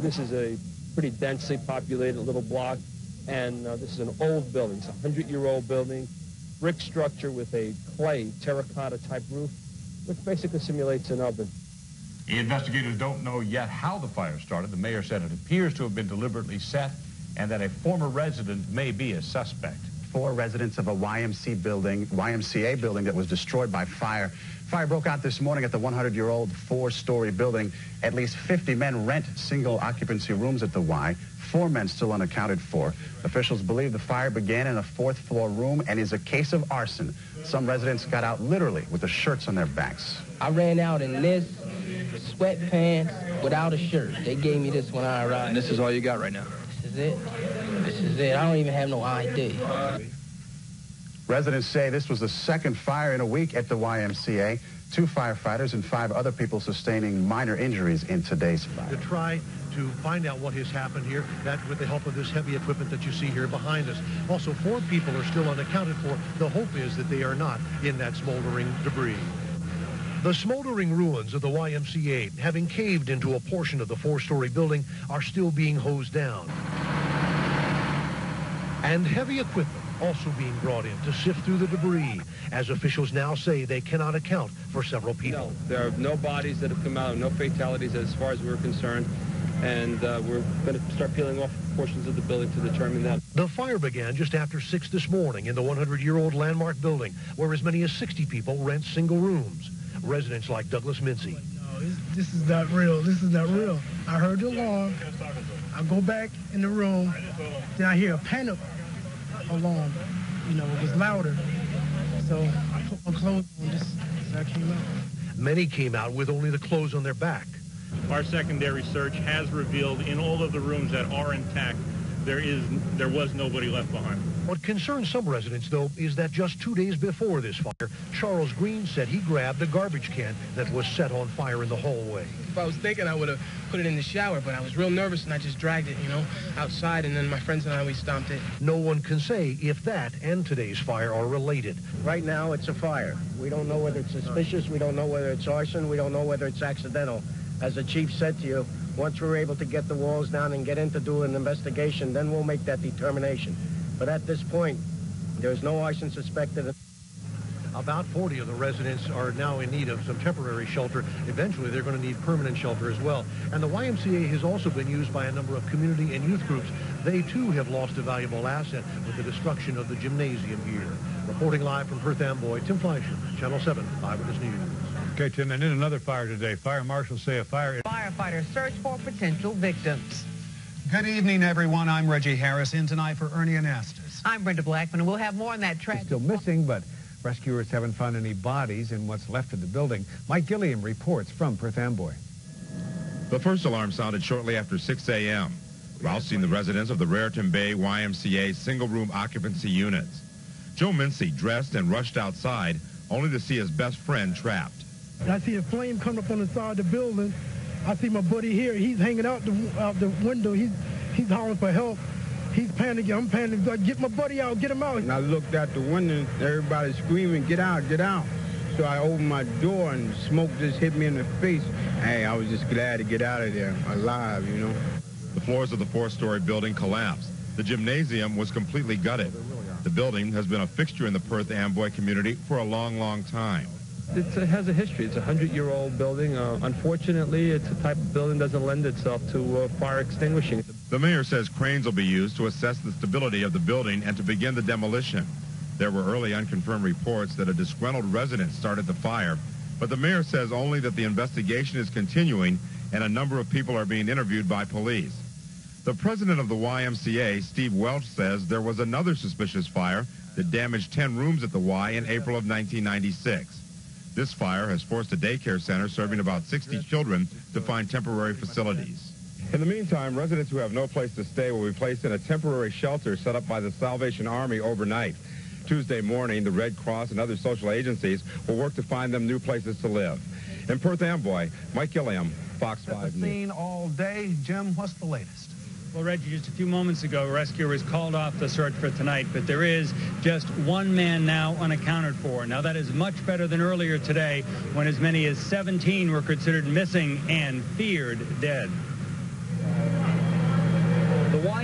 This is a pretty densely populated little block, and this is an old building. It's a 100-year-old building, brick structure with a clay terracotta-type roof, which basically simulates an oven. The investigators don't know yet how the fire started. The mayor said it appears to have been deliberately set and that a former resident may be a suspect. 4 residents of a YMCA building that was destroyed by fire. Fire broke out this morning at the 100-year-old 4-story building. At least 50 men rent single-occupancy rooms at the Y. 4 men still unaccounted for. Officials believe the fire began in a 4th-floor room and is a case of arson. Some residents got out literally with the shirts on their backs. I ran out in this, sweatpants, without a shirt. They gave me this when I arrived. And this is all you got right now? This is it. This is it. I don't even have no ID. Residents say this was the 2nd fire in a week at the YMCA. 2 firefighters and 5 other people sustaining minor injuries in today's fire. To try to find out what has happened here, that with the help of this heavy equipment that you see here behind us. Also, 4 people are still unaccounted for. The hope is that they are not in that smoldering debris. The smoldering ruins of the YMCA, having caved into a portion of the 4-story building, are still being hosed down. And heavy equipment also being brought in to sift through the debris, as officials now say they cannot account for several people. No, there are no bodies that have come out, no fatalities as far as we're concerned, and we're going to start peeling off portions of the building to determine that. The fire began just after 6 this morning in the 100-year-old landmark building, where as many as 60 people rent single rooms. Residents like Douglas Mincy. No, this is not real. This is not real. I heard the alarm. I go back in the room, then I hear a panic alarm. You know, it was louder. So I put my clothes on just as I came out. Many came out with only the clothes on their back. Our secondary search has revealed in all of the rooms that are intact, there was nobody left behind. What concerns some residents, though, is that just 2 days before this fire, Charles Green said he grabbed a garbage can that was set on fire in the hallway. If I was thinking, I would have put it in the shower, but I was real nervous and I just dragged it, you know, outside, and then my friends and I, we stomped it. No one can say if that and today's fire are related. Right now, it's a fire. We don't know whether it's suspicious. We don't know whether it's arson. We don't know whether it's accidental. As the chief said to you, once we're able to get the walls down and get in to do an investigation, then we'll make that determination. But at this point, there's no arson suspected. About 40 of the residents are now in need of some temporary shelter. Eventually, they're going to need permanent shelter as well. And the YMCA has also been used by a number of community and youth groups. They, too, have lost a valuable asset with the destruction of the gymnasium here. Reporting live from Perth Amboy, Tim Fleischer, Channel 7 Eyewitness News. Okay, Tim, and in another fire today, fire marshals say a fire... Firefighters search for potential victims. Good evening, everyone. I'm Reggie Harris, in tonight for Ernie and Estes. I'm Brenda Blackman, and we'll have more on that tragic... Still missing, but rescuers haven't found any bodies in what's left of the building. Mike Gilliam reports from Perth Amboy. The first alarm sounded shortly after 6 a.m. rousing the residents of the Raritan Bay YMCA single-room occupancy units. Joe Mincy dressed and rushed outside, only to see his best friend trapped. I see a flame coming up on the side of the building. I see my buddy here. He's hanging out the window. He's hollering for help. He's panicking. I'm panicking. Like, get my buddy out. Get him out. And I looked out the window. Everybody's screaming, get out, get out. So I opened my door and smoke just hit me in the face. Hey, I was just glad to get out of there alive, you know. The floors of the 4-story building collapsed. The gymnasium was completely gutted. The building has been a fixture in the Perth Amboy community for a long, long time. It has a history. It's a 100-year-old building. Unfortunately, it's a type of building that doesn't lend itself to fire extinguishing. The mayor says cranes will be used to assess the stability of the building and to begin the demolition. There were early unconfirmed reports that a disgruntled resident started the fire, but the mayor says only that the investigation is continuing and a number of people are being interviewed by police. The president of the YMCA, Steve Welch, says there was another suspicious fire that damaged 10 rooms at the Y in April of 1996. This fire has forced a daycare center serving about 60 children to find temporary facilities. In the meantime, residents who have no place to stay will be placed in a temporary shelter set up by the Salvation Army overnight. Tuesday morning, the Red Cross and other social agencies will work to find them new places to live. In Perth Amboy, Mike Gilliam, Fox 5 News. Seen all day. Jim, what's the latest? Well, Reggie, just a few moments ago, rescuers called off the search for tonight, but there is just one man now unaccounted for. Now, that is much better than earlier today when as many as 17 were considered missing and feared dead.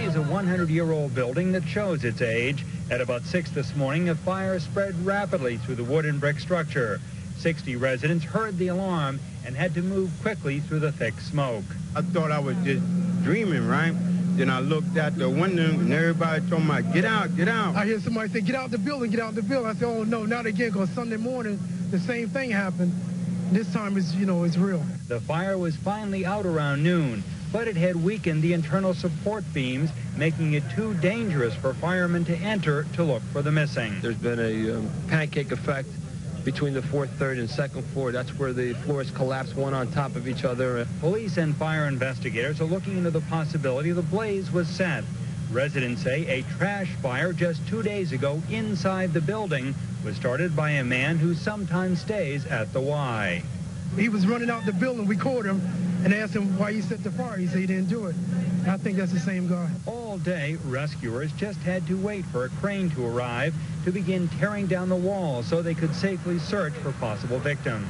is a 100-year-old building that shows its age. At about 6 this morning, a fire spread rapidly through the wood and brick structure. 60 residents heard the alarm and had to move quickly through the thick smoke. I thought I was just dreaming, right? Then I looked out the window and everybody told me, get out, get out. I hear somebody say, get out the building, get out the building. I said, oh no, not again, because Sunday morning, the same thing happened. This time it's, it's real. The fire was finally out around noon, but it had weakened the internal support beams, making it too dangerous for firemen to enter to look for the missing. There's been a pancake effect between the fourth, third, and second floor. That's where the floors collapse one on top of each other. Police and fire investigators are looking into the possibility the blaze was set. Residents say a trash fire just 2 days ago inside the building was started by a man who sometimes stays at the Y. He was running out the building. We caught him and asked him why he set the fire. He said he didn't do it. I think that's the same guy. All day, rescuers just had to wait for a crane to arrive to begin tearing down the walls so they could safely search for possible victims.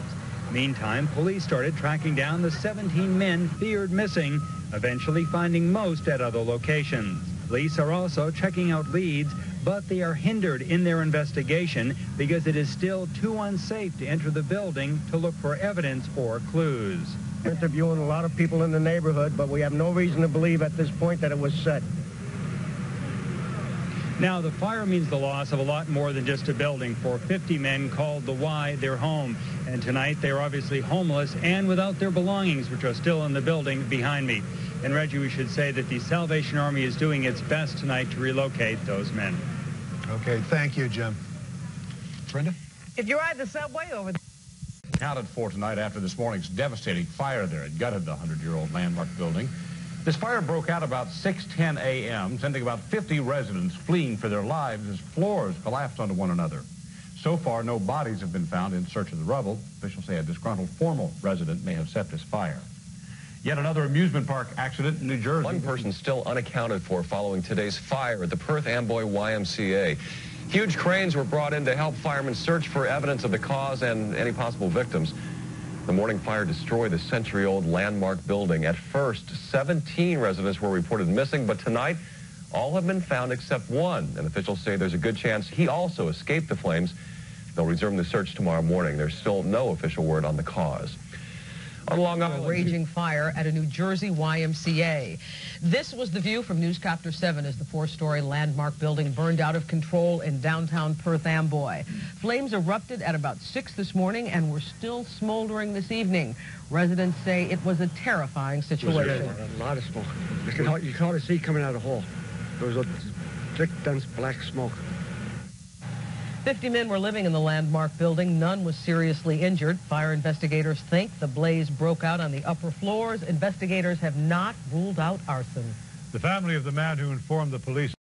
Meantime, police started tracking down the 17 men feared missing, eventually finding most at other locations. Police are also checking out leads, but they are hindered in their investigation because it is still too unsafe to enter the building to look for evidence or clues. We're interviewing a lot of people in the neighborhood, but we have no reason to believe at this point that it was set. Now, the fire means the loss of a lot more than just a building. For 50 men called the Y their home. And tonight, they're obviously homeless and without their belongings, which are still in the building behind me. And Reggie, we should say that the Salvation Army is doing its best tonight to relocate those men. Okay, thank you, Jim. Brenda? If you ride the subway over there. Accounted for tonight after this morning's devastating fire there. It gutted the 100-year-old landmark building. This fire broke out about 6:10 a.m., sending about 50 residents fleeing for their lives as floors collapsed onto one another. So far, no bodies have been found in search of the rubble. Officials say a disgruntled former resident may have set this fire. Yet another amusement park accident in New Jersey. One person still unaccounted for following today's fire at the Perth Amboy YMCA. Huge cranes were brought in to help firemen search for evidence of the cause and any possible victims. The morning fire destroyed the century-old landmark building. At first, 17 residents were reported missing, but tonight, all have been found except one. And officials say there's a good chance he also escaped the flames. They'll resume the search tomorrow morning. There's still no official word on the cause. On Long Island, a raging fire at a New Jersey YMCA. This was the view from Newscopter 7 as the 4-story landmark building burned out of control in downtown Perth Amboy. Flames erupted at about 6 this morning and were still smoldering this evening. Residents say it was a terrifying situation. A lot of smoke. You can hardly see coming out of the hall. There was a thick, dense black smoke. 50 men were living in the landmark building. None was seriously injured. Fire investigators think the blaze broke out on the upper floors. Investigators have not ruled out arson. The family of the man who informed the police